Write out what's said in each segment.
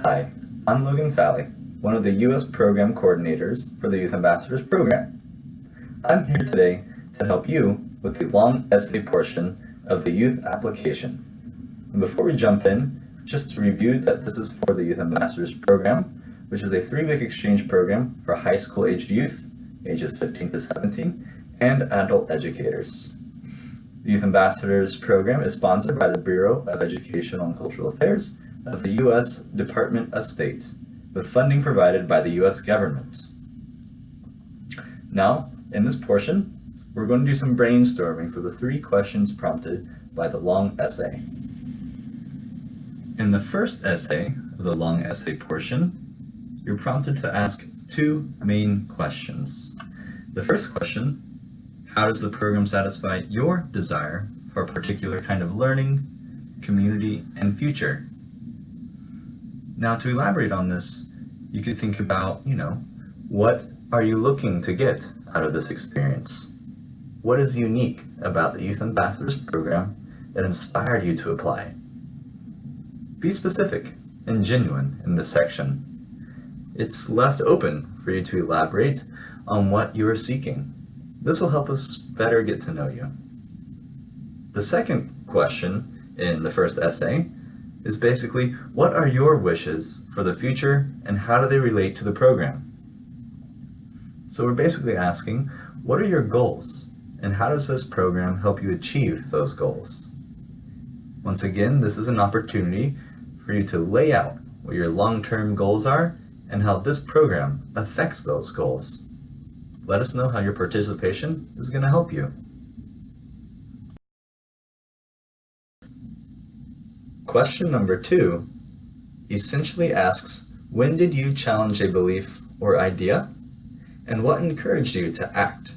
Hi, I'm Logan Falley, one of the U.S. Program Coordinators for the Youth Ambassadors Program. I'm here today to help you with the long essay portion of the youth application. And before we jump in, just to review that this is for the Youth Ambassadors Program, which is a 3-week exchange program for high school aged youth, ages 15 to 17, and adult educators. The Youth Ambassadors Program is sponsored by the Bureau of Educational and Cultural Affairs of the U.S. Department of State, with funding provided by the U.S. government. Now, in this portion, we're going to do some brainstorming for the 3 questions prompted by the long essay. In the first essay of the long essay portion, you're prompted to ask 2 main questions. The first question: how does the program satisfy your desire for a particular kind of learning, community, and future? Now, to elaborate on this, you could think about, what are you looking to get out of this experience? What is unique about the Youth Ambassadors Program that inspired you to apply? Be specific and genuine in this section. It's left open for you to elaborate on what you are seeking. This will help us better get to know you. The second question in the first essay is basically, what are your wishes for the future and how do they relate to the program? So we're basically asking, what are your goals and how does this program help you achieve those goals? Once again, this is an opportunity for you to lay out what your long-term goals are and how this program affects those goals. Let us know how your participation is going to help you. Question number 2 essentially asks, when did you challenge a belief or idea? And what encouraged you to act?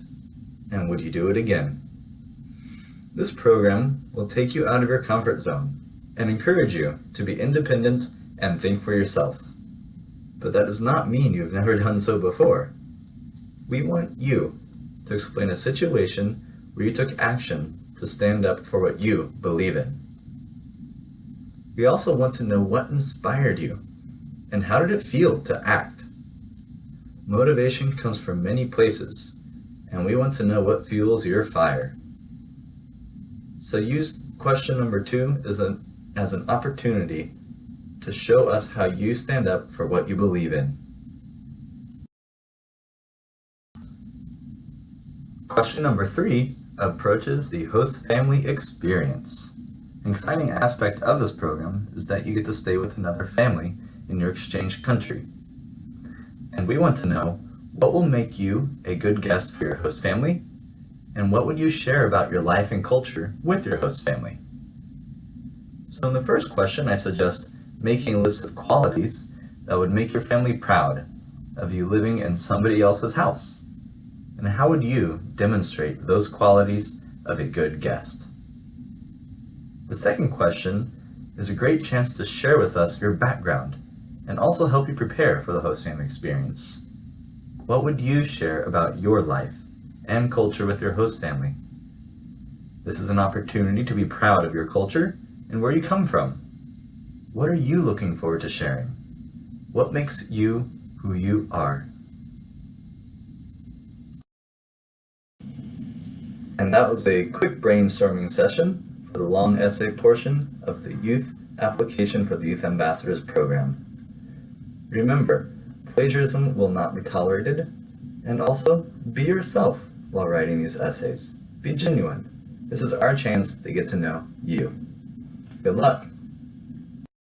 And would you do it again? This program will take you out of your comfort zone and encourage you to be independent and think for yourself. But that does not mean you've never done so before. We want you to explain a situation where you took action to stand up for what you believe in. We also want to know what inspired you and how did it feel to act. Motivation comes from many places, and we want to know what fuels your fire. So use question number 2 as an opportunity to show us how you stand up for what you believe in. Question number 3 approaches the host family experience. An exciting aspect of this program is that you get to stay with another family in your exchange country. And we want to know, what will make you a good guest for your host family? And what would you share about your life and culture with your host family? So in the first question, I suggest making a list of qualities that would make your family proud of you living in somebody else's house. And how would you demonstrate those qualities of a good guest? The second question is a great chance to share with us your background and also help you prepare for the host family experience. What would you share about your life and culture with your host family? This is an opportunity to be proud of your culture and where you come from. What are you looking forward to sharing? What makes you who you are? And that was a quick brainstorming session for the long essay portion of the youth application for the Youth Ambassadors Program. Remember, plagiarism will not be tolerated, and also be yourself while writing these essays. Be genuine. This is our chance to get to know you. Good luck!